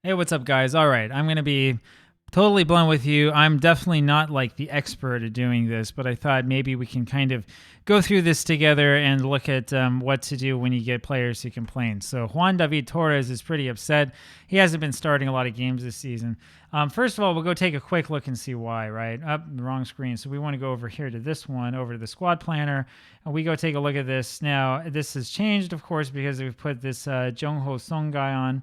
Hey, what's up, guys? All right, I'm going to be totally blunt with you. I'm definitely not like the expert at doing this, but I thought maybe we can kind of go through this together and look at what to do when you get players who complain. So Juan David Torres is pretty upset. He hasn't been starting a lot of games this season. First of all, we'll go take a quick look and see why, right? Up the wrong screen. So we want to go over here to this one, over to the squad planner, and we go take a look at this. Now, this has changed, of course, because we've put this Jung Ho Sung guy on.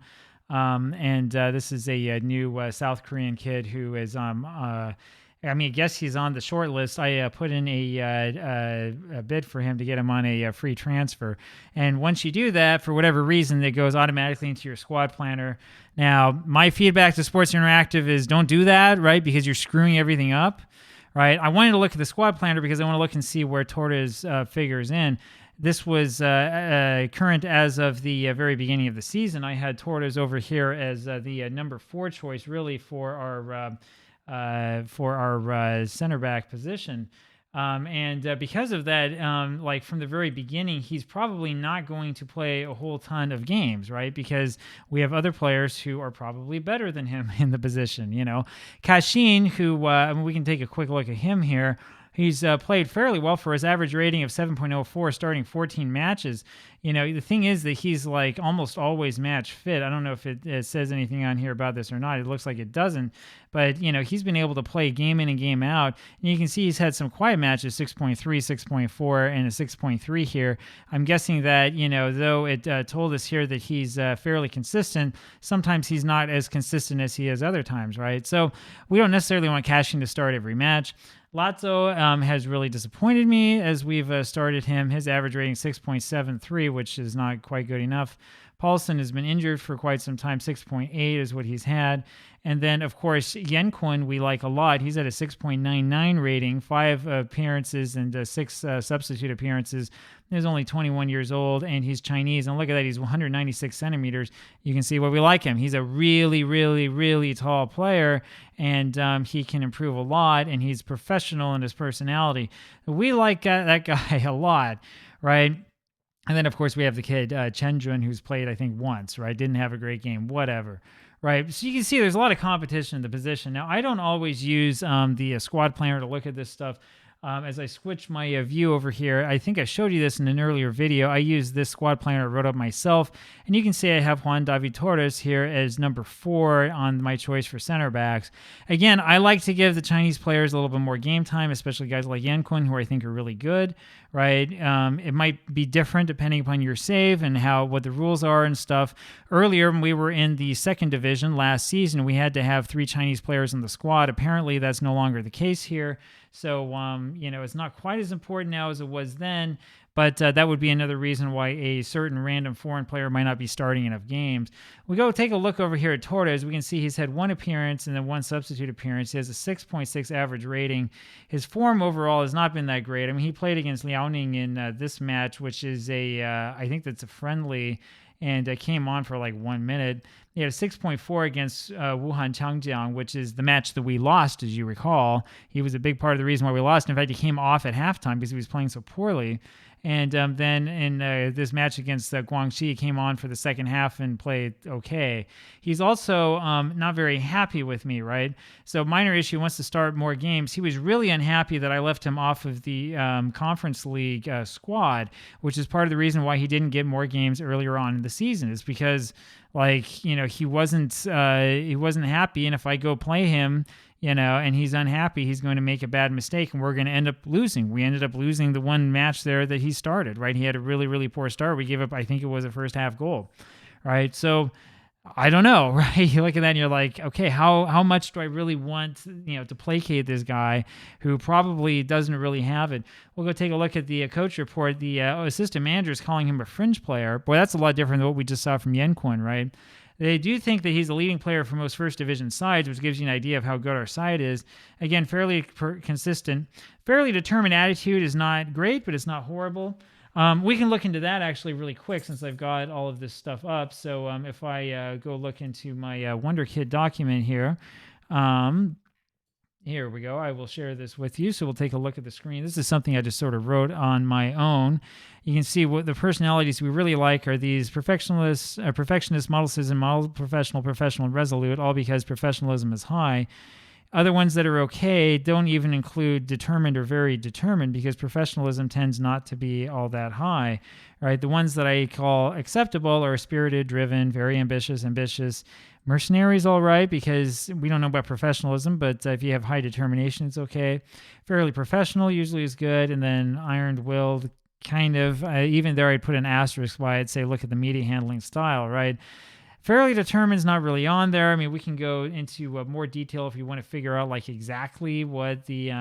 And this is a new South Korean kid who is, I guess he's on the short list. I put in a bid for him to get him on a free transfer. And once you do that, for whatever reason, it goes automatically into your squad planner. Now, my feedback to Sports Interactive is don't do that, right? Because you're screwing everything up, right? I wanted to look at the squad planner because I want to look and see where Torres figures in. This was current as of the very beginning of the season. I had Torres over here as the number 4 choice, really, for our center back position. And because of that, like from the very beginning, he's probably not going to play a whole ton of games, right? Because we have other players who are probably better than him in the position. Kashin, who we can take a quick look at him here. He's played fairly well for his average rating of 7.04, starting 14 matches. The thing is that he's like almost always match fit. I don't know if it says anything on here about this or not. It looks like it doesn't. But, he's been able to play game in and game out. And you can see he's had some quiet matches, 6.3, 6.4, and a 6.3 here. I'm guessing that, though it told us here that he's fairly consistent, sometimes he's not as consistent as he is other times, right? So we don't necessarily want Cashin to start every match. Lotso has really disappointed me as we've started him. His average rating 6.73, which is not quite good enough. Paulson has been injured for quite some time. 6.8 is what he's had. And then, of course, Yenkwin we like a lot. He's at a 6.99 rating, 5 appearances and 6 substitute appearances. He's only 21 years old, and he's Chinese. And look at that, he's 196 centimeters. You can see why we like him. He's a really, really, really tall player, and he can improve a lot, and he's professional in his personality. We like that guy a lot, right? And then, of course, we have the kid, Chen Jun, who's played, I think, once, right? Didn't have a great game, whatever, right? So you can see there's a lot of competition in the position. Now, I don't always use the squad planner to look at this stuff. As I switch my view over here, I think I showed you this in an earlier video. I used this squad planner I wrote up myself, and you can see I have Juan David Torres here as number 4 on my choice for center backs. Again, I like to give the Chinese players a little bit more game time, especially guys like Yanquin, who I think are really good, right? It might be different depending upon your save and what the rules are and stuff. Earlier, when we were in the second division last season, we had to have 3 Chinese players in the squad. Apparently, that's no longer the case here. So, it's not quite as important now as it was then, but that would be another reason why a certain random foreign player might not be starting enough games. We go take a look over here at Torres. We can see he's had 1 appearance and then 1 substitute appearance. He has a 6.6 average rating. His form overall has not been that great. I mean, he played against Liaoning in this match, which is I think that's a friendly, and came on for like 1 minute. He had a 6.4 against Wuhan Changjiang, which is the match that we lost, as you recall. He was a big part of the reason why we lost. In fact, he came off at halftime because he was playing so poorly. And then in this match against Guangxi, he came on for the second half and played okay. He's also not very happy with me, right? So minor issue, wants to start more games. He was really unhappy that I left him off of the Conference League squad, which is part of the reason why he didn't get more games earlier on in the season. Is because he wasn't happy, and if I go play him, and he's unhappy, he's going to make a bad mistake, and we're going to end up losing. We ended up losing the one match there that he started, right? He had a really, really poor start. We gave up, I think it was a first half goal, right? So I don't know, right? You look at that and you're like, okay, how much do I really want, to placate this guy who probably doesn't really have it? We'll go take a look at the coach report. The assistant manager is calling him a fringe player. Boy, that's a lot different than what we just saw from Yenquin, right? They do think that he's a leading player for most first division sides, which gives you an idea of how good our side is. Again, fairly consistent. Fairly determined attitude is not great, but it's not horrible. We can look into that actually really quick since I've got all of this stuff up. So if I go look into my Wonder Kid document here, Here we go. I will share this with you. So we'll take a look at the screen. This is something I just sort of wrote on my own. You can see what the personalities we really like are these perfectionist, model citizen, model professional, and resolute, all because professionalism is high. Other ones that are okay don't even include determined or very determined because professionalism tends not to be all that high, right? The ones that I call acceptable are spirited, driven, very ambitious. Mercenaries, all right, because we don't know about professionalism, but if you have high determination, it's okay. Fairly professional usually is good, and then iron-willed, kind of. Even there, I'd put an asterisk by it, say, look at the media handling style, right? Fairly determined is not really on there. I mean, we can go into more detail if you want to figure out like exactly what the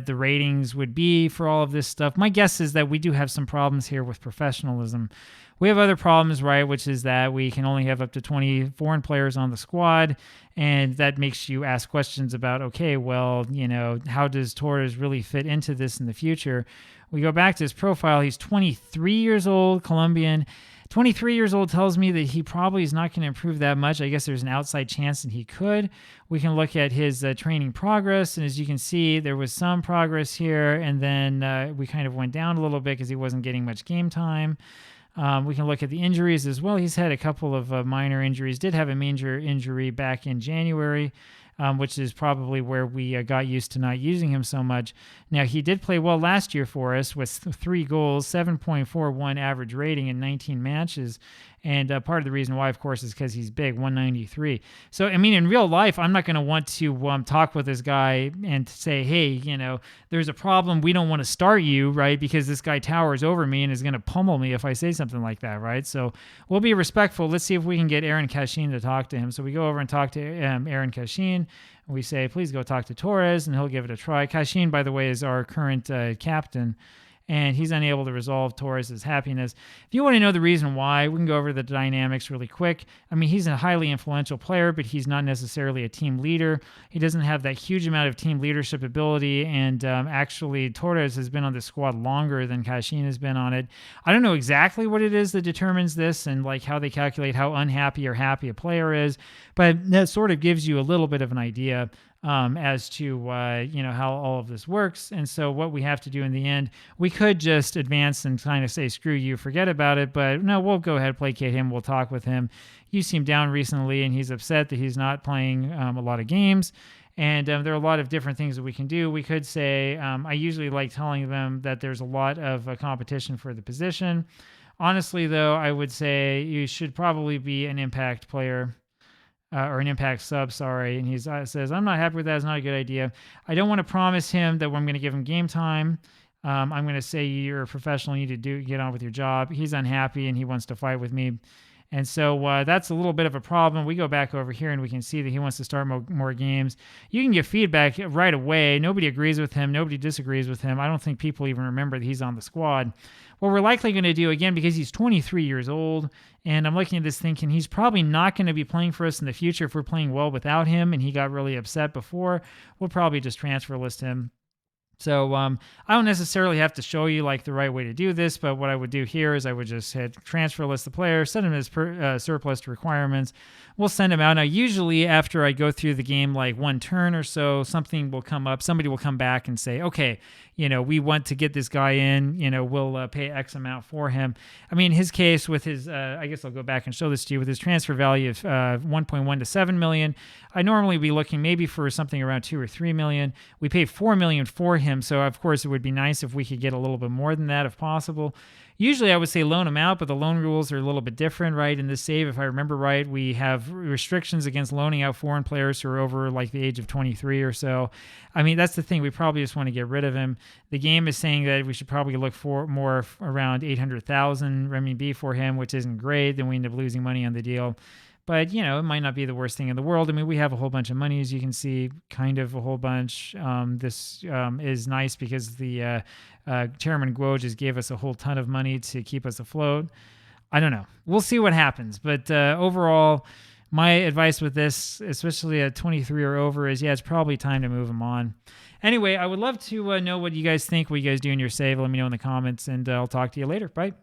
ratings would be for all of this stuff. My guess is that we do have some problems here with professionalism. We have other problems, right, which is that we can only have up to 20 foreign players on the squad, and that makes you ask questions about, okay, well, how does Torres really fit into this in the future? We go back to his profile. He's 23 years old, Colombian. 23 years old tells me that he probably is not going to improve that much. I guess there's an outside chance that he could. We can look at his training progress, and as you can see, there was some progress here, and then we kind of went down a little bit because he wasn't getting much game time. We can look at the injuries as well. He's had a couple of minor injuries. Did have a major injury back in January, which is probably where we got used to not using him so much. Now, he did play well last year for us with 3 goals, 7.41 average rating in 19 matches. And part of the reason why, of course, is because he's big, 193. So, I mean, in real life, I'm not going to want to talk with this guy and say, hey, there's a problem. We don't want to start you, right? Because this guy towers over me and is going to pummel me if I say something like that, right? So we'll be respectful. Let's see if we can get Aaron Cashin to talk to him. So we go over and talk to Aaron Cashin. We say, please go talk to Torres, and he'll give it a try. Cashin, by the way, is our current captain, and he's unable to resolve Torres' happiness. If you want to know the reason why, we can go over the dynamics really quick. I mean, he's a highly influential player, but he's not necessarily a team leader. He doesn't have that huge amount of team leadership ability, and actually, Torres has been on the squad longer than Cashin has been on it. I don't know exactly what it is that determines this and like how they calculate how unhappy or happy a player is, but that sort of gives you a little bit of an idea as to how all of this works. And so what we have to do in the end, we could just advance and kind of say, screw you, forget about it. But no, we'll go ahead, placate him. We'll talk with him. You seem down recently, and he's upset that he's not playing a lot of games. And there are a lot of different things that we can do. We could say, I usually like telling them that there's a lot of competition for the position. Honestly, though, I would say you should probably be an impact player. Or an impact sub, sorry. And he says, I'm not happy with that. It's not a good idea. I don't want to promise him that I'm going to give him game time. I'm going to say you're a professional. You need to get on with your job. He's unhappy, and he wants to fight with me. And so that's a little bit of a problem. We go back over here, and we can see that he wants to start more games. You can get feedback right away. Nobody agrees with him. Nobody disagrees with him. I don't think people even remember that he's on the squad. What we're likely going to do, again, because he's 23 years old, and I'm looking at this thinking he's probably not going to be playing for us in the future if we're playing well without him, and he got really upset before, we'll probably just transfer list him. So I don't necessarily have to show you like the right way to do this, but what I would do here is I would just hit transfer list the player, send him his surplus requirements. We'll send him out. Now, usually after I go through the game, like one turn or so, something will come up. Somebody will come back and say, okay, we want to get this guy in, we'll pay X amount for him. I mean, in his case with his, I guess I'll go back and show this to you, with his transfer value of 1.1 to 7 million, I normally be looking maybe for something around 2 or 3 million. We paid 4 million for him. So of course it would be nice if we could get a little bit more than that if possible. Usually I would say loan him out, but the loan rules are a little bit different, right? In this save, if I remember right, we have restrictions against loaning out foreign players who are over like the age of 23 or so. I mean, that's the thing. We probably just want to get rid of him. The game is saying that we should probably look for more around 800,000 renminbi for him, which isn't great. Then we end up losing money on the deal. But, it might not be the worst thing in the world. I mean, we have a whole bunch of money, as you can see, kind of a whole bunch. This is nice because the Chairman Guo just gave us a whole ton of money to keep us afloat. I don't know. We'll see what happens. But overall, my advice with this, especially at 23 or over, is, it's probably time to move him on. Anyway, I would love to know what you guys think, what you guys do in your save. Let me know in the comments, and I'll talk to you later. Bye.